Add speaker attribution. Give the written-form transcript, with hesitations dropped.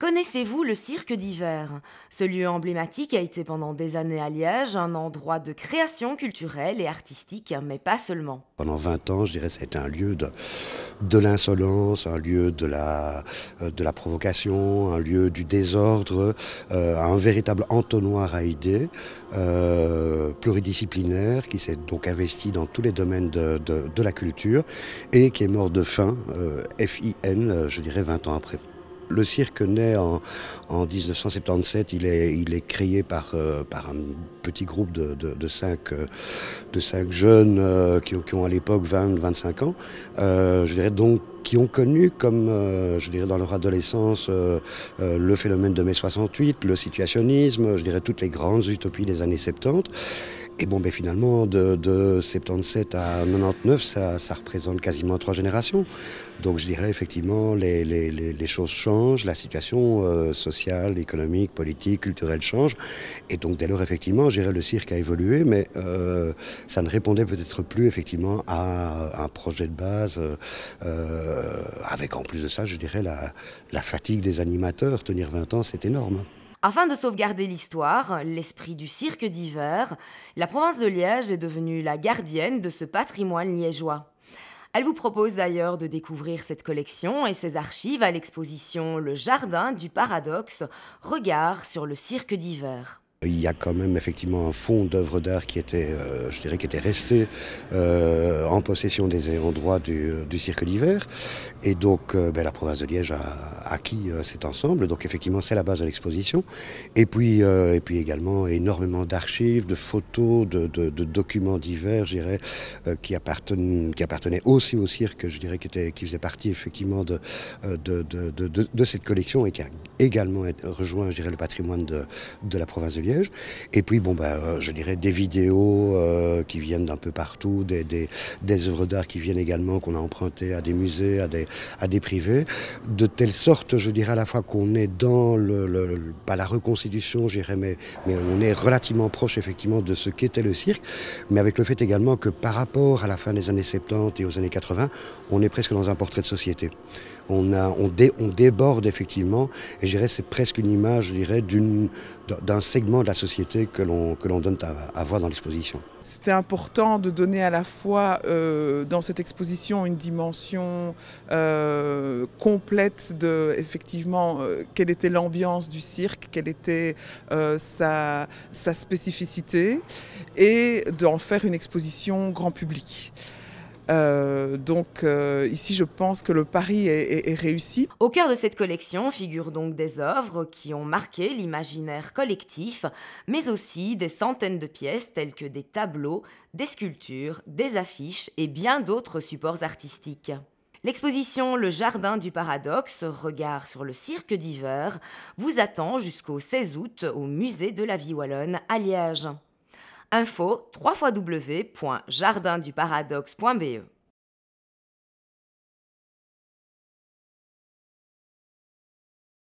Speaker 1: Connaissez-vous le cirque d'hiver? Ce lieu emblématique a été pendant des années à Liège un endroit de création culturelle et artistique, mais pas seulement.
Speaker 2: Pendant 20 ans, je dirais, ça a été un lieu de l'insolence, un lieu de la provocation, un lieu du désordre, un véritable entonnoir à idées, pluridisciplinaire, qui s'est donc investi dans tous les domaines de la culture et qui est mort de faim, FIN, je dirais 20 ans après. Le cirque naît en 1977, il est créé par un petit groupe de cinq jeunes qui ont à l'époque 20-25 ans, je dirais donc qui ont connu comme, je dirais dans leur adolescence, le phénomène de mai 68, le situationnisme, je dirais toutes les grandes utopies des années 70. Et bon, ben finalement, de 77 à 99, ça représente quasiment 3 générations. Donc je dirais effectivement, les choses changent, la situation sociale, économique, politique, culturelle change. Et donc dès lors, effectivement, je dirais le cirque a évolué, mais ça ne répondait peut-être plus effectivement à un projet de base, avec en plus de ça, je dirais, la fatigue des animateurs. Tenir 20 ans, c'est énorme.
Speaker 1: Afin de sauvegarder l'histoire, l'esprit du cirque d'hiver, la province de Liège est devenue la gardienne de ce patrimoine liégeois. Elle vous propose d'ailleurs de découvrir cette collection et ses archives à l'exposition Le Jardin du Paradoxe, regard sur le cirque d'hiver.
Speaker 2: Il y a quand même effectivement un fonds d'œuvres d'art qui était, je dirais, qui était resté en possession des ayants droit du cirque d'hiver. Et donc la province de Liège a acquis cet ensemble. Donc effectivement, c'est la base de l'exposition. Et puis également énormément d'archives, de photos, de documents divers, je dirais, qui appartenaient aussi au cirque, je dirais, qui faisait partie effectivement de cette collection et qui a également rejoint, je dirais, le patrimoine de la province de Liège. Et puis, je dirais des vidéos qui viennent d'un peu partout, des œuvres d'art qui viennent également, qu'on a empruntées à des musées, à des privés, de telle sorte, je dirais, à la fois qu'on est dans pas la reconstitution, je dirais, mais on est relativement proche, effectivement, de ce qu'était le cirque, mais avec le fait également que par rapport à la fin des années 70 et aux années 80, on est presque dans un portrait de société. On déborde effectivement, et je dirais c'est presque une image, je dirais, d'un segment de la société que l'on donne à voir dans l'exposition.
Speaker 3: C'était important de donner à la fois dans cette exposition une dimension complète de effectivement quelle était l'ambiance du cirque, quelle était sa spécificité, et d'en faire une exposition grand public. Ici, je pense que le pari est réussi.
Speaker 1: Au cœur de cette collection figurent donc des œuvres qui ont marqué l'imaginaire collectif, mais aussi des centaines de pièces telles que des tableaux, des sculptures, des affiches et bien d'autres supports artistiques. L'exposition Le Jardin du Paradoxe, regard sur le cirque d'hiver, vous attend jusqu'au 16 août au musée de la Vie Wallonne à Liège. Info www.jardinduparadoxe.be